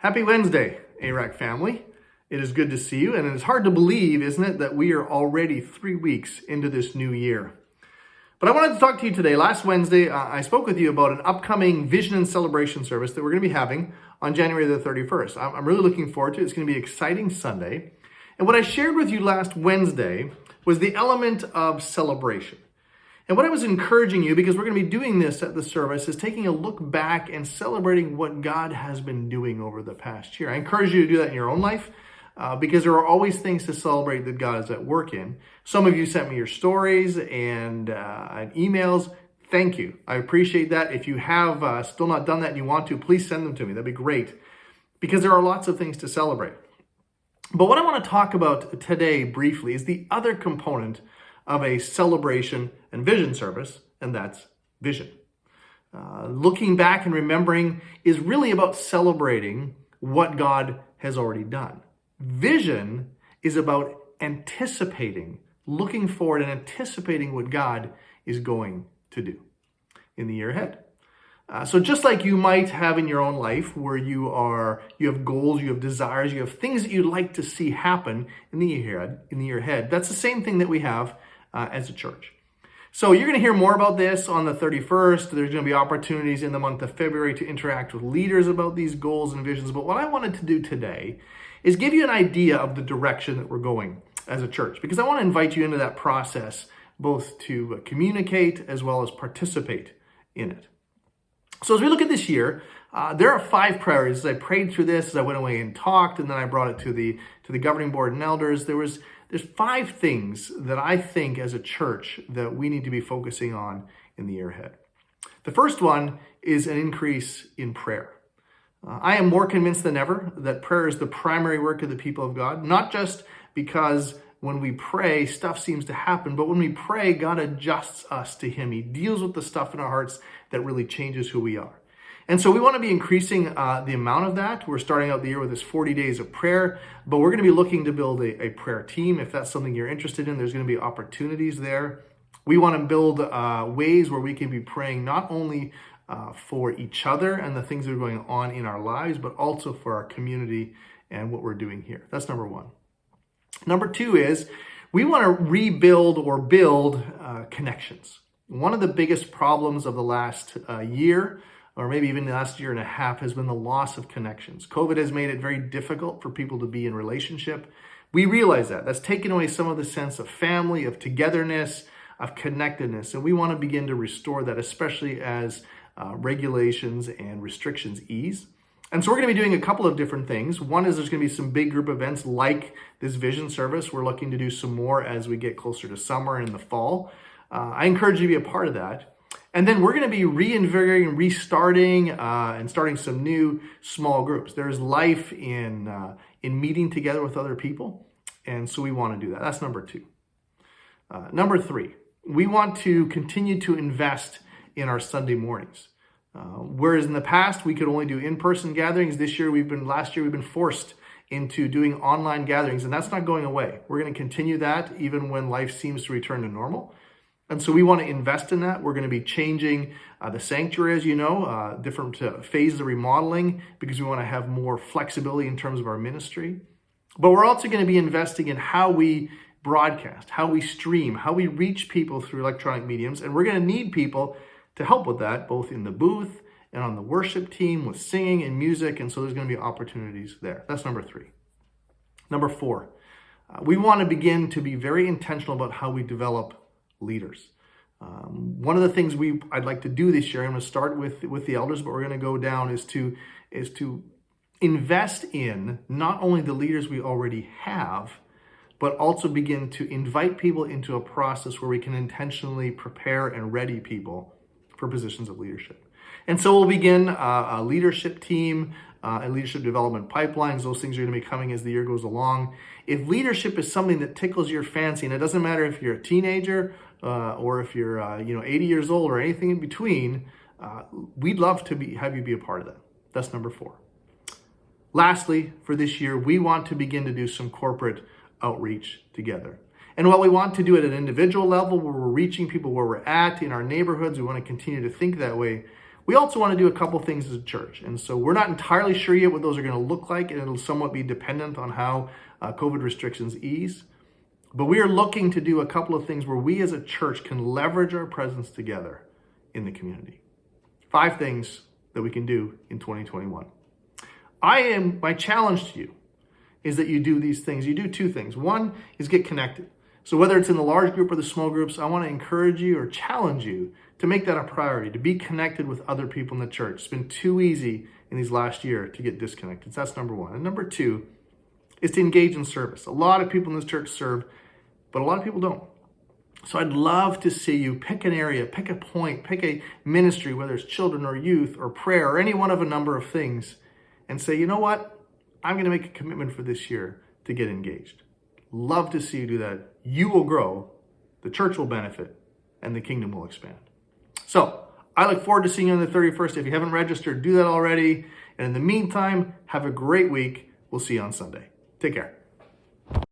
Happy Wednesday, ARAC family. It is good to see you, and it is hard to believe, isn't it, that we are already 3 weeks into this new year. But I wanted to talk to you today. Last Wednesday, I spoke with you about an upcoming Vision and Celebration service that we're going to be having on January the 31st. I'm really looking forward to it. It's going to be an exciting Sunday. And what I shared with you last Wednesday was the element of celebration. And what I was encouraging you, because we're going to be doing this at the service, is taking a look back and celebrating what God has been doing over the past year. I encourage you to do that in your own life because there are always things to celebrate that God is at work in. Some of you sent me your stories and emails. Thank you. I appreciate that. If you have still not done that and you want to, please send them to me. That'd be great because there are lots of things to celebrate. But what I want to talk about today briefly is the other component of a celebration and vision service, and that's vision. Looking back and remembering is really about celebrating what God has already done. Vision is about anticipating, looking forward and anticipating what God is going to do in the year ahead. So just like you might have in your own life where you have goals, you have desires, you have things that you'd like to see happen in the year ahead, that's the same thing that we have as a church. So you're going to hear more about this on the 31st. There's going to be opportunities in the month of February to interact with leaders about these goals and visions. But what I wanted to do today is give you an idea of the direction that we're going as a church, because I want to invite you into that process, both to communicate as well as participate in it. So as we look at this year, there are 5 priorities. As I prayed through this, as I went away and talked, and then I brought it to the governing board and elders, there's 5 things that I think as a church that we need to be focusing on in the year ahead. The first one is an increase in prayer. I am more convinced than ever that prayer is the primary work of the people of God, not just because when we pray, stuff seems to happen, but when we pray, God adjusts us to Him. He deals with the stuff in our hearts that really changes who we are. And so we want to be increasing the amount of that. We're starting out the year with this 40 days of prayer, but we're going to be looking to build a prayer team. If that's something you're interested in, there's going to be opportunities there. We want to build ways where we can be praying not only for each other and the things that are going on in our lives, but also for our community and what we're doing here. That's number 1. Number 2 is we want to rebuild or build connections. One of the biggest problems of the last year, or maybe even the last year and a half, has been the loss of connections. COVID has made it very difficult for people to be in relationship. We realize that. That's taken away some of the sense of family, of togetherness, of connectedness. And we want to begin to restore that, especially as regulations and restrictions ease. And so we're going to be doing a couple of different things. One is there's going to be some big group events like this vision service. We're looking to do some more as we get closer to summer and in the fall. I encourage you to be a part of that. And then we're going to be reinvigorating, restarting, and starting some new small groups. There's life in meeting together with other people. And so we want to do that. That's number 2. Number 3, we want to continue to invest in our Sunday mornings. Whereas in the past, we could only do in-person gatherings. Last year, we've been forced into doing online gatherings, and that's not going away. We're going to continue that even when life seems to return to normal. And so we want to invest in that. We're going to be changing the sanctuary, as you know, different phases of remodeling because we want to have more flexibility in terms of our ministry. But we're also going to be investing in how we broadcast, how we stream, how we reach people through electronic mediums. And we're going to need people to help with that, both in the booth and on the worship team with singing and music. And so there's going to be opportunities there. That's number 3. Number 4, we want to begin to be very intentional about how we develop leaders. One of the things I'd like to do this year, I'm going to start with the elders, but we're going to go down, is to invest in not only the leaders we already have, but also begin to invite people into a process where we can intentionally prepare and ready people for positions of leadership. And so we'll begin a leadership team and leadership development pipelines. Those things are going to be coming as the year goes along. If leadership is something that tickles your fancy, and it doesn't matter if you're a teenager or if you're 80 years old or anything in between, we'd love to have you be a part of that. That's number 4. Lastly, for this year, we want to begin to do some corporate outreach together. And while we want to do it at an individual level where we're reaching people where we're at in our neighborhoods, we want to continue to think that way. We also want to do a couple things as a church. And so we're not entirely sure yet what those are going to look like, and it'll somewhat be dependent on how COVID restrictions ease. But we are looking to do a couple of things where we as a church can leverage our presence together in the community. 5 things that we can do in 2021. My challenge to you is that you do these things. You do 2 things. One is get connected. So whether it's in the large group or the small groups, I want to encourage you or challenge you to make that a priority, to be connected with other people in the church. It's been too easy in these last year to get disconnected. So that's number 1. And number 2 is to engage in service. A lot of people in this church serve, but a lot of people don't. So I'd love to see you pick an area, pick a point, pick a ministry, whether it's children or youth or prayer or any one of a number of things, and say, you know what? I'm going to make a commitment for this year to get engaged. Love to see you do that. You will grow, the church will benefit, and the kingdom will expand. So I look forward to seeing you on the 31st. If you haven't registered, do that already. And in the meantime, have a great week. We'll see you on Sunday. Take care.